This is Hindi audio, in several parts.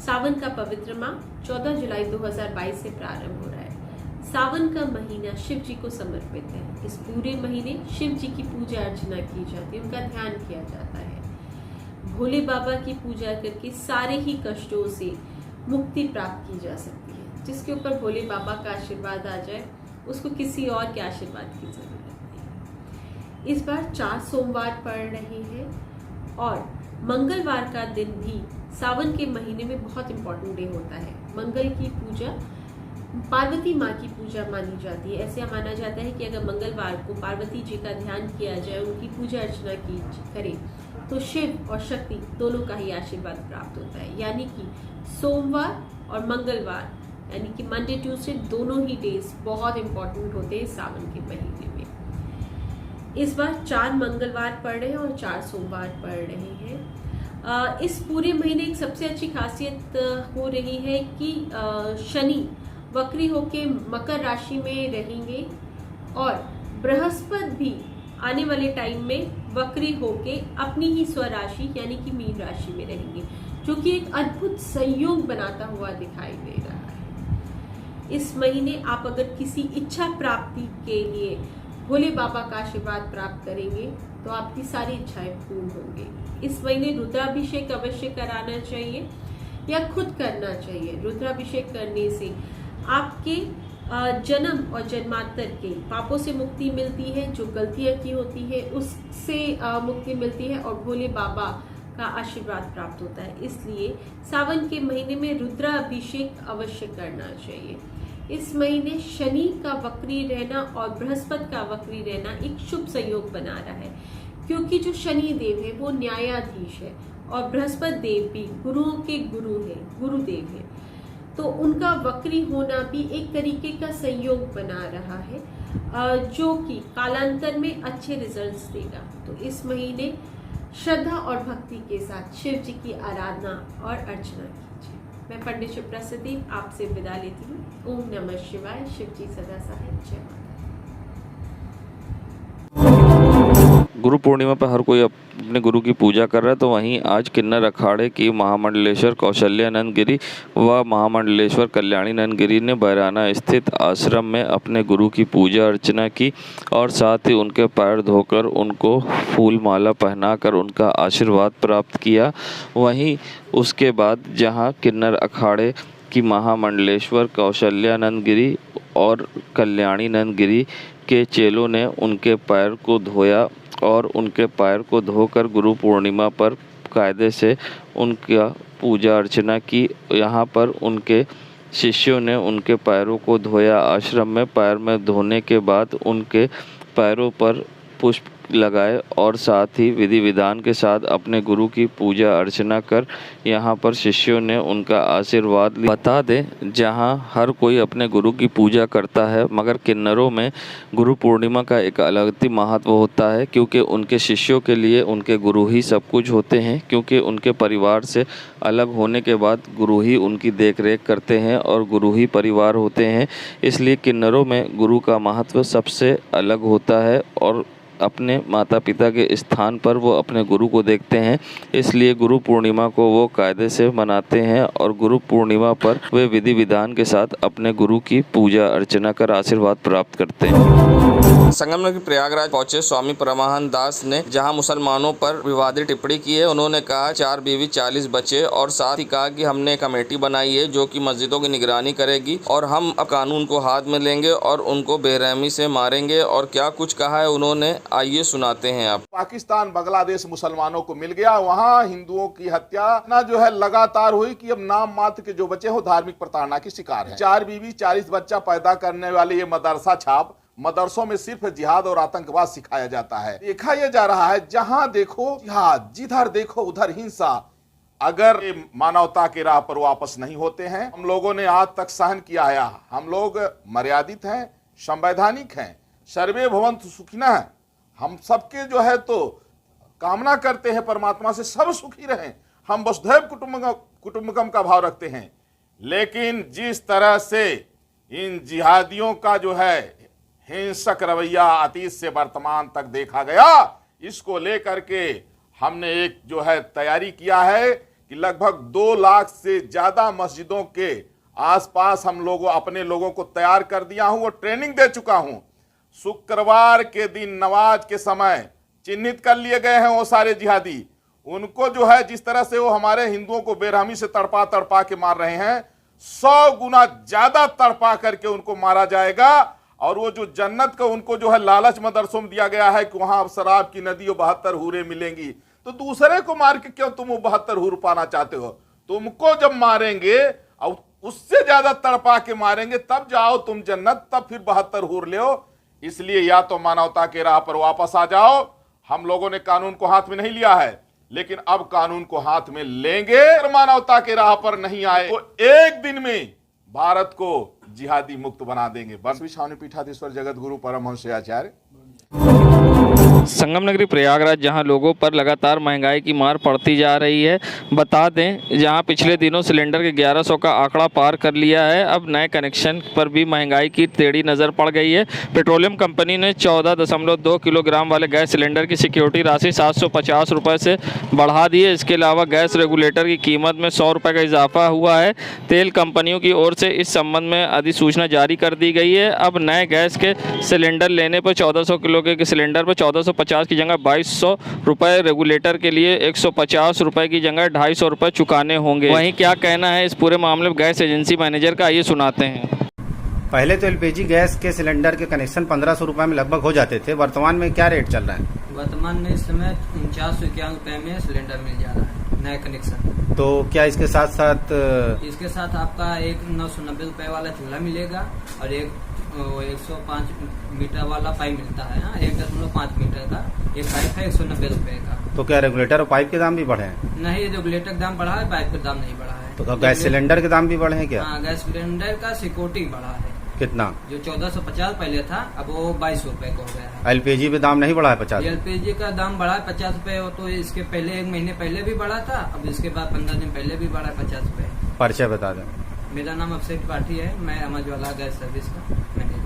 सावन का पवित्र माह 14 जुलाई 2022 से प्रारंभ हो रहा है। सावन का महीना शिव जी को समर्पित है। इस पूरे महीने शिव जी की पूजा अर्चना की जाती है, उनका ध्यान किया जाता है। भोले बाबा की पूजा करके सारे ही कष्टों से मुक्ति प्राप्त की जा सकती है। जिसके ऊपर भोले बाबा का आशीर्वाद आ जाए, उसको किसी और के आशीर्वाद की जरूरत नहीं। इस बार 4 सोमवार पड़ रहे हैं और मंगलवार का दिन भी सावन के महीने में बहुत इंपॉर्टेंट डे होता है। मंगल की पूजा पार्वती माँ की पूजा मानी जाती है। ऐसे माना जाता है कि अगर मंगलवार को पार्वती जी का ध्यान किया जाए, उनकी पूजा अर्चना की करे, तो शिव और शक्ति दोनों का ही आशीर्वाद प्राप्त होता है। यानी कि सोमवार और मंगलवार यानी कि मंडे ट्यूसडे दोनों ही डेज बहुत इंपॉर्टेंट होते हैं सावन के महीने में। इस बार 4 मंगलवार पड़ रहे हैं और 4 सोमवार पड़ रहे हैं। इस पूरे महीने एक सबसे अच्छी खासियत हो रही है कि शनि वक्री होके मकर राशि में रहेंगे और बृहस्पति भी आने वाले टाइम में वक्री होके अपनी ही स्वराशि यानी कि मीन राशि में रहेंगे, जो कि एक अद्भुत संयोग बनाता हुआ दिखाई दे रहा है। इस महीने आप अगर किसी इच्छा प्राप्ति के लिए भोले बाबा का आशीर्वाद प्राप्त करेंगे तो आपकी सारी इच्छाएं पूर्ण होंगी। इस महीने रुद्राभिषेक अवश्य कराना चाहिए या खुद करना चाहिए। रुद्राभिषेक करने से आपके जन्म और जन्मांतर के पापों से मुक्ति मिलती है, जो गलतियां की होती है उससे मुक्ति मिलती है और भोले बाबा का आशीर्वाद प्राप्त होता है। इसलिए सावन के महीने में रुद्राभिषेक अवश्य करना चाहिए। इस महीने शनि का वक्री रहना और बृहस्पति का वक्री रहना एक शुभ संयोग बना रहा है, क्योंकि जो शनि देव है वो न्यायाधीश है और बृहस्पति देव भी गुरुओं के गुरु है, गुरुदेव है। तो उनका वक्री होना भी एक तरीके का संयोग बना रहा है, जो कि कालांतर में अच्छे रिजल्ट्स देगा। तो इस महीने श्रद्धा और भक्ति के साथ शिव जी की आराधना और अर्चना कीजिए। मैं पंडित शिप्रा सदीप आपसे विदा लेती हूँ। ओम नमः शिवाय। शिव जी सदा सहाय। जय माता। गुरु पूर्णिमा पर हर कोई अपने गुरु की पूजा कर रहा है, तो वहीं आज किन्नर अखाड़े की महामंडलेश्वर कौशल्यानंद गिरी व महामंडलेश्वर कल्याणीनंद गिरी ने बहराना स्थित आश्रम में अपने गुरु की पूजा अर्चना की और साथ ही उनके पैर धोकर उनको फूल माला पहनाकर उनका आशीर्वाद प्राप्त किया। वहीं उसके बाद जहां किन्नर अखाड़े की महामंडलेश्वर कौशल्यानंद गिरी और कल्याणीनंद गिरी के चेलों ने उनके पैर को धोया और उनके पैर को धोकर गुरु पूर्णिमा पर कायदे से उनका पूजा अर्चना की। यहाँ पर उनके शिष्यों ने उनके पैरों को धोया। आश्रम में पैर में धोने के बाद उनके पैरों पर पुष्प लगाए और साथ ही विधि विधान के साथ अपने गुरु की पूजा अर्चना कर यहाँ पर शिष्यों ने उनका आशीर्वाद लिया। बता दें, जहाँ हर कोई अपने गुरु की पूजा करता है, मगर किन्नरों में गुरु पूर्णिमा का एक अलग ही महत्व होता है, क्योंकि उनके शिष्यों के लिए उनके गुरु ही सब कुछ होते हैं। क्योंकि उनके परिवार से अलग होने के बाद गुरु ही उनकी देख रेख करते हैं और गुरु ही परिवार होते हैं। इसलिए किन्नरों में गुरु का महत्व सबसे अलग होता है और अपने माता पिता के स्थान पर वो अपने गुरु को देखते हैं। इसलिए गुरु पूर्णिमा को वो कायदे से मनाते हैं और गुरु पूर्णिमा पर वे विधि विधान के साथ अपने गुरु की पूजा अर्चना कर आशीर्वाद प्राप्त करते हैं। संगमनगर के प्रयागराज पहुंचे स्वामी परमानंद दास ने जहां मुसलमानों पर विवादित टिप्पणी की है। उन्होंने कहा 4 बीवी 40 बच्चे और साथ ही कहा कि हमने कमेटी बनाई है जो कि मस्जिदों की निगरानी करेगी और हम अब कानून को हाथ में लेंगे और उनको बेरहमी से मारेंगे। और क्या कुछ कहा है उन्होंने, आइए सुनाते हैं आप। पाकिस्तान बांग्लादेश मुसलमानों को मिल गया, वहाँ हिंदुओं की हत्या ना जो है लगातार हुई कि अब नाम मात्र के जो बच्चे हो धार्मिक प्रताड़ना की शिकार है। 4 बीवी 40 बच्चा पैदा करने वाले ये मदरसा छाप मदरसों में सिर्फ जिहाद और आतंकवाद सिखाया जाता है। देखा यह जा रहा है जहां देखो जिहाद, जिधर देखो उधर हिंसा। अगर मानवता के राह पर वापस नहीं होते हैं, हम लोगों ने आज तक सहन किया है। हम लोग मर्यादित हैं, संवैधानिक हैं, सर्वे भवन्तु सुखिनः है। हम सबके जो है तो कामना करते हैं परमात्मा से सब सुखी रहें। हम वसुधैव कुटुंबकम का भाव रखते हैं। लेकिन जिस तरह से इन जिहादियों का जो है हिंसक रवैया अतीत से वर्तमान तक देखा गया, इसको लेकर के हमने एक जो है तैयारी किया है कि लगभग 2 लाख से ज्यादा मस्जिदों के आसपास हम लोगों अपने लोगों को तैयार कर दिया हूं और ट्रेनिंग दे चुका हूं। शुक्रवार के दिन नमाज के समय चिन्हित कर लिए गए हैं वो सारे जिहादी। उनको जो है जिस तरह से वो हमारे हिंदुओं को बेरहमी से तड़पा तड़पा के मार रहे हैं, 100 गुना ज्यादा तड़पा करके उनको मारा जाएगा। और वो जो जन्नत का उनको जो है लालच मदरसों में दिया गया है कि वहां शराब की नदी और 72 हूरें मिलेंगी, तो दूसरे को मार के क्यों तुम वो 72 हूर पाना चाहते हो? तुमको जब मारेंगे और उससे ज्यादा तड़पा के मारेंगे तब जाओ तुम जन्नत, तब फिर 72 हूर ले। इसलिए या तो मानवता के राह पर वापस आ जाओ। हम लोगों ने कानून को हाथ में नहीं लिया है, लेकिन अब कानून को हाथ में लेंगे। अगर मानवता के राह पर नहीं आए तो एक दिन में भारत को जिहादी मुक्त बना देंगे। बस स्वामी पीठाधीश्वर जगत गुरु परमहंस आचार्य। संगम नगरी प्रयागराज जहां लोगों पर लगातार महंगाई की मार पड़ती जा रही है। बता दें जहां पिछले दिनों सिलेंडर के 1100 का आंकड़ा पार कर लिया है, अब नए कनेक्शन पर भी महंगाई की टेढ़ी नज़र पड़ गई है। पेट्रोलियम कंपनी ने 14.2 किलोग्राम वाले गैस सिलेंडर की सिक्योरिटी राशि 750 रुपये से बढ़ा दी है। इसके अलावा गैस रेगुलेटर की कीमत में 100 रुपये का इजाफा हुआ है। तेल कंपनियों की ओर से इस संबंध में अधिसूचना जारी कर दी गई है। अब नए गैस के सिलेंडर लेने पर 1400 किलो के सिलेंडर पर 1450 की जगह 2200 रुपये, रेगुलेटर के लिए 150 रुपये की जगह 250 रुपये चुकाने होंगे। वहीं क्या कहना है इस पूरे मामले में गैस एजेंसी मैनेजर का, ये सुनाते हैं। पहले तो एलपीजी गैस के सिलेंडर के कनेक्शन 1500 रुपये में लगभग हो जाते थे। वर्तमान में क्या रेट चल रहा है? वर्तमान में इस समय 49 रुपये में सिलेंडर मिल जा रहा है नया कनेक्शन। तो क्या इसके साथ आपका एक 990 रुपये वाला चूल्हा मिलेगा और एक 105 मीटर वाला पाइप मिलता है। 1.5 मीटर का एक पाइप है 190 रुपये का। तो क्या रेगुलेटर और पाइप के दाम भी बढ़े हैं? नहीं, रेगुलेटर का दाम बढ़ा है, पाइप का दाम नहीं बढ़ा है। तो गैस सिलेंडर के दाम भी बढ़े हैं क्या? हाँ, गैस सिलेंडर का सिक्योरिटी बढ़ा है। कितना? जो 1450 पहले था, अब वो 22 रुपये का हो गया है। एलपीजी पे दाम नहीं बढ़ा है 50? एलपीजी का दाम बढ़ा है 50 रुपये। तो इसके पहले 1 महीने पहले भी बढ़ा था, अब इसके बाद 15 दिन पहले भी बढ़ा है 50 रुपये। परिचय बता दें। मेरा नाम अभिषेक त्रिपाठी है, मैं अमरज्वाला गैस सर्विस का मैनेजर।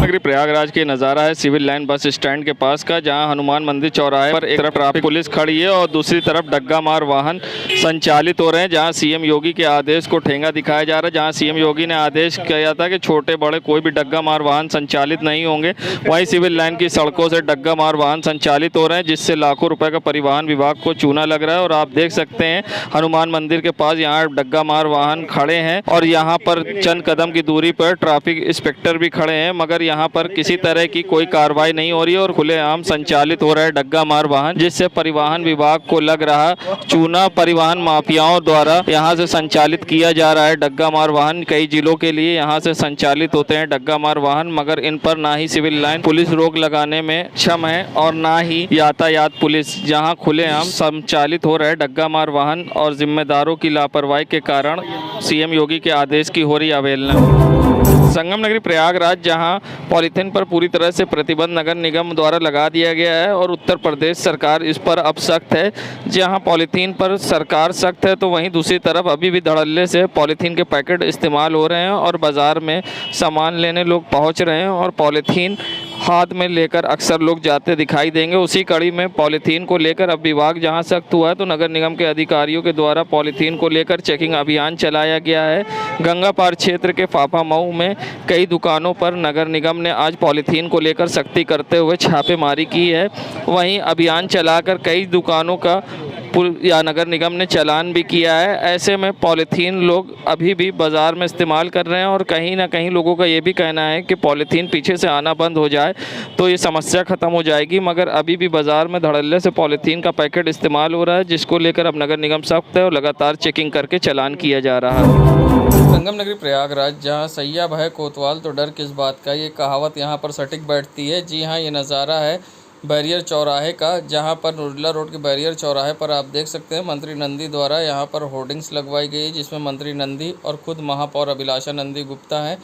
नगरी प्रयागराज के नज़ारा है सिविल लाइन बस स्टैंड के पास का, जहां हनुमान मंदिर चौराहे पर एक तरफ ट्रैफिक पुलिस खड़ी है और दूसरी तरफ डग्गा मार वाहन संचालित हो रहे हैं, जहां सीएम योगी के आदेश को ठेंगा दिखाया जा रहा है। जहां सीएम योगी ने आदेश किया था कि छोटे बड़े कोई भी डग्गा मार वाहन संचालित नहीं होंगे, वहीं सिविल लाइन की सड़कों से डग्गा मार वाहन संचालित हो रहे हैं, जिससे लाखों रुपए का परिवहन विभाग को चूना लग रहा है। और आप देख सकते हैं हनुमान मंदिर के पास यहाँ डग्गा मार वाहन खड़े हैं और यहाँ पर चंद कदम की दूरी पर ट्रैफिक इंस्पेक्टर भी खड़े हैं, मगर यहाँ पर किसी तरह की कोई कार्रवाई नहीं हो रही है और खुलेआम संचालित हो रहा है डग्गा मार वाहन, जिससे परिवहन विभाग को लग रहा चूना परिवहन माफियाओं द्वारा यहाँ से संचालित किया जा रहा है डग्गा मार वाहन। कई जिलों के लिए यहाँ से संचालित होते हैं डग्गा मार वाहन, मगर इन पर ना ही सिविल लाइन पुलिस रोक लगाने में सक्षम है और ना ही यातायात पुलिस, जहाँ खुलेआम संचालित हो रहा है डग्गा मार वाहन और जिम्मेदारों की लापरवाही के कारण सीएम योगी के आदेश की हो रही अवहेलना। संगम नगरी प्रयागराज जहां पॉलीथीन पर पूरी तरह से प्रतिबंध नगर निगम द्वारा लगा दिया गया है और उत्तर प्रदेश सरकार इस पर अब सख्त है। जहां पॉलीथीन पर सरकार सख्त है तो वहीं दूसरी तरफ अभी भी धड़ल्ले से पॉलीथीन के पैकेट इस्तेमाल हो रहे हैं और बाज़ार में सामान लेने लोग पहुंच रहे हैं और पॉलीथीन हाथ में लेकर अक्सर लोग जाते दिखाई देंगे। उसी कड़ी में पॉलीथीन को लेकर अब विभाग जहां सख्त हुआ है तो नगर निगम के अधिकारियों के द्वारा पॉलीथीन को लेकर चेकिंग अभियान चलाया गया है। गंगापार क्षेत्र के फाफा मऊ में कई दुकानों पर नगर निगम ने आज पॉलीथीन को लेकर सख्ती करते हुए छापेमारी की है। वहीं अभियान चलाकर कई दुकानों का या नगर निगम ने चालान भी किया है। ऐसे में पॉलीथीन लोग अभी भी बाज़ार में इस्तेमाल कर रहे हैं और कहीं ना कहीं लोगों का ये भी कहना है कि पॉलीथीन पीछे से आना बंद हो जाए तो ये समस्या ख़त्म हो जाएगी, मगर अभी भी बाज़ार में धड़ल्ले से पॉलीथीन का पैकेट इस्तेमाल हो रहा है, जिसको लेकर अब नगर निगम सख्त है और लगातार चेकिंग करके चालान किया जा रहा है। संगम नगरी प्रयागराज जहाँ सैया भय कोतवाल तो डर किस बात का, ये कहावत यहाँ पर सटीक बैठती है। जी हाँ, ये नज़ारा है बैरियर चौराहे का, जहाँ पर नुरला रोड के बैरियर चौराहे पर आप देख सकते हैं मंत्री नंदी द्वारा यहाँ पर होर्डिंग्स लगवाई गई, जिसमें मंत्री नंदी और खुद महापौर अभिलाषा नंदी गुप्ता हैं।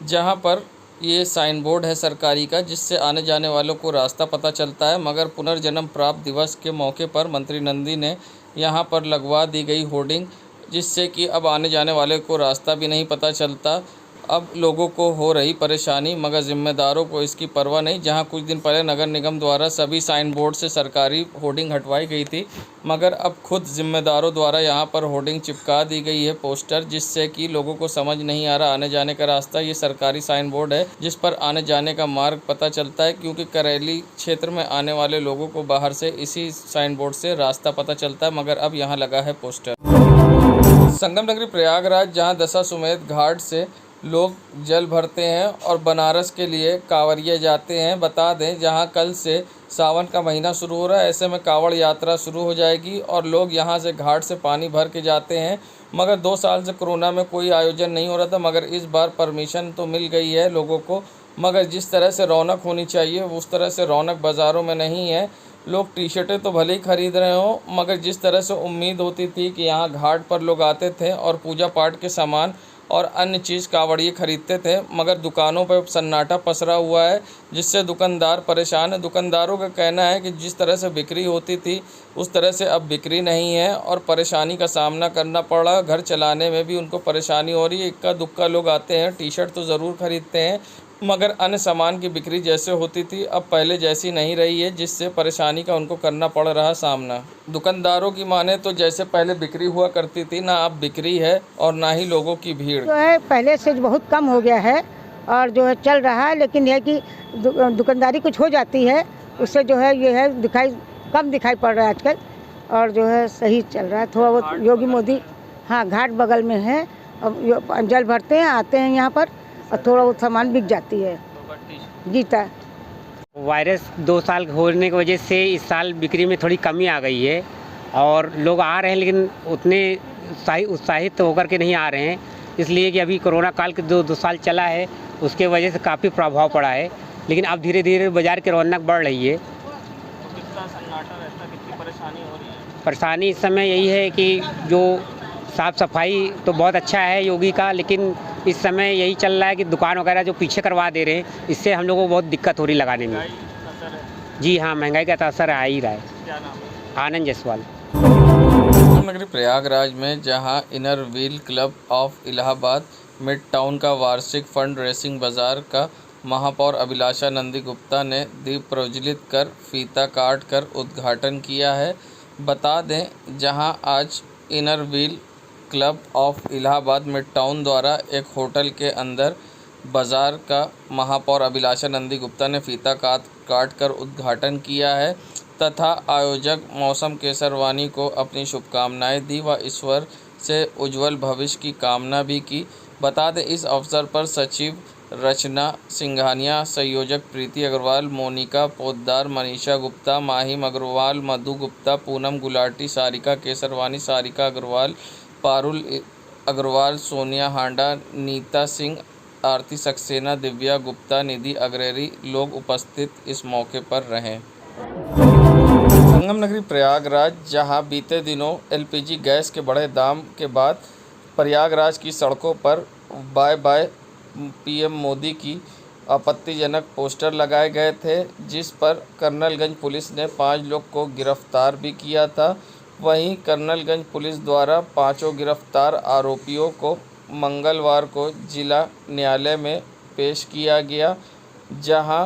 जहाँ पर ये साइन बोर्ड है सरकारी का, जिससे आने जाने वालों को रास्ता पता चलता है, मगर पुनर्जन्म प्राप्त दिवस के मौके पर मंत्री नंदी ने यहाँ पर लगवा दी गई होर्डिंग, जिससे कि अब आने जाने वाले को रास्ता भी नहीं पता चलता। अब लोगों को हो रही परेशानी, मगर जिम्मेदारों को इसकी परवाह नहीं। जहां कुछ दिन पहले नगर निगम द्वारा सभी साइन बोर्ड से सरकारी होर्डिंग हटवाई गई थी, मगर अब खुद जिम्मेदारों द्वारा यहां पर होर्डिंग चिपका दी गई है, पोस्टर, जिससे कि लोगों को समझ नहीं आ रहा आने जाने का रास्ता। ये सरकारी साइन बोर्ड है जिस पर आने जाने का मार्ग पता चलता है, क्योंकि करेली क्षेत्र में आने वाले लोगों को बाहर से इसी साइन बोर्ड से रास्ता पता चलता है, मगर अब यहाँ लगा है पोस्टर। संगम नगरी प्रयागराज, जहाँ दशाश्वमेध घाट से लोग जल भरते हैं और बनारस के लिए कांवरिया जाते हैं। बता दें, जहां कल से सावन का महीना शुरू हो रहा है, ऐसे में कांवड़ यात्रा शुरू हो जाएगी और लोग यहां से घाट से पानी भर के जाते हैं। मगर 2 साल से कोरोना में कोई आयोजन नहीं हो रहा था, मगर इस बार परमिशन तो मिल गई है लोगों को। मगर जिस तरह से रौनक होनी चाहिए उस तरह से रौनक बाज़ारों में नहीं है। लोग टी शर्टें तो भले ही खरीद रहे हो, मगर जिस तरह से उम्मीद होती थी कि यहाँ घाट पर लोग आते थे और पूजा पाठ के सामान और अन्य चीज़ कांवड़िए खरीदते थे, मगर दुकानों पर सन्नाटा पसरा हुआ है, जिससे दुकानदार परेशान है। दुकानदारों का कहना है कि जिस तरह से बिक्री होती थी उस तरह से अब बिक्री नहीं है और परेशानी का सामना करना पड़ा। घर चलाने में भी उनको परेशानी हो रही है। इक्का दुक्का लोग आते हैं, टी शर्ट तो ज़रूर खरीदते हैं, मगर अन्य सामान की बिक्री जैसे होती थी अब पहले जैसी नहीं रही है, जिससे परेशानी का उनको करना पड़ रहा सामना। दुकानदारों की माने तो जैसे पहले बिक्री हुआ करती थी, ना अब बिक्री है और ना ही लोगों की भीड़ जो है पहले से बहुत कम हो गया है और जो है चल रहा है, लेकिन यह कि दुकानदारी कुछ हो जाती है उससे जो है ये है कम दिखाई पड़ रहा है आजकल, और जो है सही चल रहा है। थोड़ा बहुत योगी मोदी, हाँ, घाट बगल में है, अब जल भरते हैं, आते हैं यहाँ पर और थोड़ा बहुत सामान बिक जाती है। जीता वायरस 2 साल होने की वजह से इस साल बिक्री में थोड़ी कमी आ गई है और लोग आ रहे हैं, लेकिन उतने उत्साहित होकर के नहीं आ रहे हैं, इसलिए कि अभी कोरोना काल के 2 साल चला है, उसके वजह से काफ़ी प्रभाव पड़ा है। लेकिन अब धीरे धीरे बाज़ार की रौनक बढ़ रही है। तो कितना सन्नाटा रहता है, कितनी परेशानी हो रही है? परेशानी इस समय यही है कि जो साफ़ सफाई तो बहुत अच्छा है योगी का, लेकिन इस समय यही चल रहा है कि दुकान वगैरह जो पीछे करवा दे रहे हैं, इससे हम लोगों को बहुत दिक्कत हो रही लगाने में। जी हाँ, महंगाई का तो असर आ ही रहा है। क्या नाम है? आनंद जायसवाल। नगरी प्रयागराज में, जहां inner wheel club of Allahabad mid town का वार्षिक फंड रेसिंग बाजार का महापौर अभिलाषा नंदी गुप्ता ने दीप प्रज्वलित कर फीता काट कर उद्घाटन किया है। बता दें, जहां आज inner wheel club of Allahabad mid town द्वारा एक होटल के अंदर बाज़ार का महापौर अभिलाषा नंदी गुप्ता ने फीता काट कर उद्घाटन किया है तथा आयोजक मौसम केसरवानी को अपनी शुभकामनाएं दी व ईश्वर से उज्जवल भविष्य की कामना भी की। बता दें, इस अवसर पर सचिव रचना सिंघानिया, संयोजक प्रीति अग्रवाल, मोनिका पोद्दार, मनीषा गुप्ता, माहिम अग्रवाल, मधु गुप्ता, पूनम गुलाटी, सारिका केसरवानी, सारिका अग्रवाल, पारुल अग्रवाल, सोनिया हांडा, नीता सिंह, आरती सक्सेना, दिव्या गुप्ता, निधि अग्रेरी लोग उपस्थित इस मौके पर रहे। संगम नगरी प्रयागराज, जहां बीते दिनों एलपीजी गैस के बढ़े दाम के बाद प्रयागराज की सड़कों पर बाय बाय पीएम मोदी की आपत्तिजनक पोस्टर लगाए गए थे, जिस पर कर्नलगंज पुलिस ने 5 लोग को गिरफ्तार भी किया था। वहीं कर्नलगंज पुलिस द्वारा 5 गिरफ्तार आरोपियों को मंगलवार को जिला न्यायालय में पेश किया गया, जहां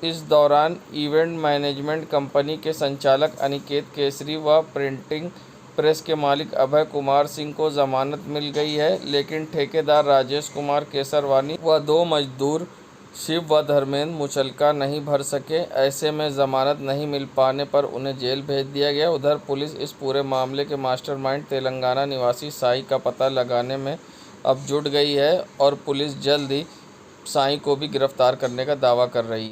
इस दौरान इवेंट मैनेजमेंट कंपनी के संचालक अनिकेत केसरी व प्रिंटिंग प्रेस के मालिक अभय कुमार सिंह को जमानत मिल गई है, लेकिन ठेकेदार राजेश कुमार केसरवानी व 2 मजदूर शिव व धर्मेंद्र मुचलका नहीं भर सके। ऐसे में जमानत नहीं मिल पाने पर उन्हें जेल भेज दिया गया। उधर पुलिस इस पूरे मामले के मास्टरमाइंड तेलंगाना निवासी साई का पता लगाने में अब जुट गई है और पुलिस जल्द ही साई को भी गिरफ्तार करने का दावा कर रही है।